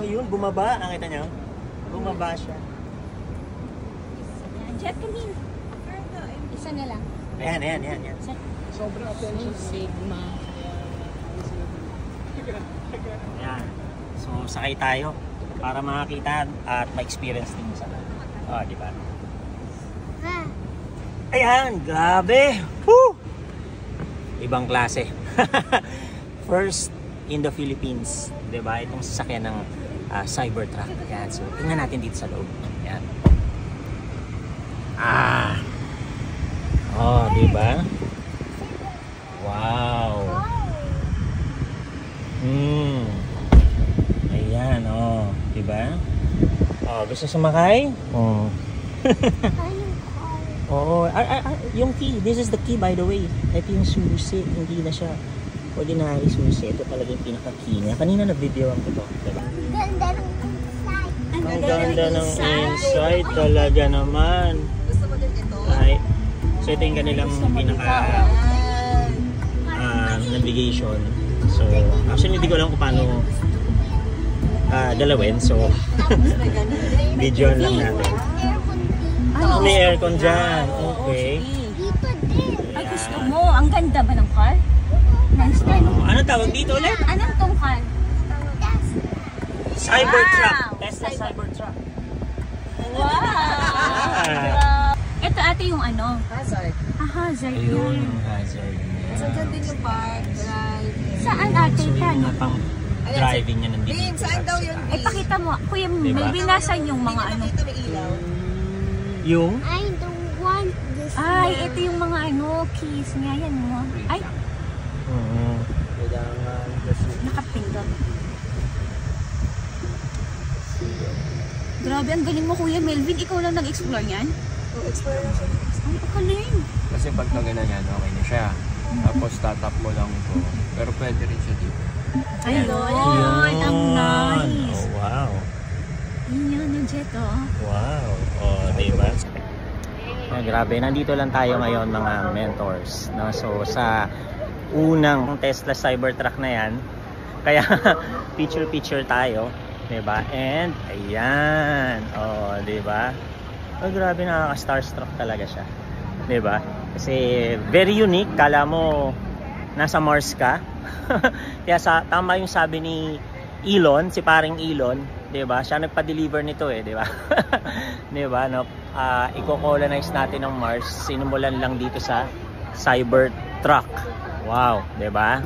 yun, bumaba. Nakita nyo? Bumaba siya. Jet kanina. Isa na lang. Ayan. Sobrang attention. Sigma. Ayan. So, sakay tayo para makakita at ma-experience din sa di ba? Ayan, grabe. Woo! Ibang klase. First in the Philippines, 'di ba? Itong sasakyan ng Cybertruck. Ayan. So, tingnan natin dito sa loob. Ayan. Oh, 'di ba? Wow. Ayan, oh, 'di ba? Oh, gusto sumakay? Oh. Oo, yung key, this is the key by the way. Ito yung susi, hindi na siya ordinary susi. Ito talaga yung pinaka-key niya. Kanina nag-videoan ko to, diba? Ang ganda ng inside talaga naman. Gusto mo din ito? Right. So ito yung kanilang pinaka navigation. So, actually hindi ko alam kung paano galawin. So, videoan lang natin. May aircon dyan. Okay. Ay, gusto mo. Ang ganda ba ng car? Nice na. Ano tawag dito ulit? Anong tong car? Cybertruck. Wow. Tesla Cybertruck. Wow. Ito ate yung ano? Hazard. Hazard Ayun, yan. hazard. So, dyan din yung park, drive. Saan ate? So, Paano? yung pang driving niya nandito. Bin, saan daw yun? Ay, pakita mo. Kuya, Diba? may binasan yung mga ano. Nakita may ilaw. Yung? I don't want this. Ay, ito yung mga ano, keys niya. Yan mo. Ay, nakapindot. Grabe, ang galing mo Kuya Melvin. Ikaw lang nag-explore niyan? So, exploration. Ay, pakaling. Kasi pag nagana yan, okay na siya. Tapos tatap mo lang ito. Pero pwede rin siya dito. Ayun, ang nice. Oh, wow. Yun, ang jet, oh. Wow. Oh, diba? Grabe, nandito lang tayo ngayon mga mentors. No? So, sa unang Tesla Cybertruck na yan, kaya picture-picture tayo. Diba? And, ayan. Oh, diba? Oh, grabe, nakaka-starstruck talaga siya. Diba? Kasi, very unique. Kala mo, nasa Mars ka. Kaya tama yung sabi ni Elon, si paring Elon, 'di ba? Siya nagpa-deliver nito 'di ba? 'Di ba? No, i-colonize natin ang Mars, sinimulan lang dito sa Cybertruck. Wow, 'di ba?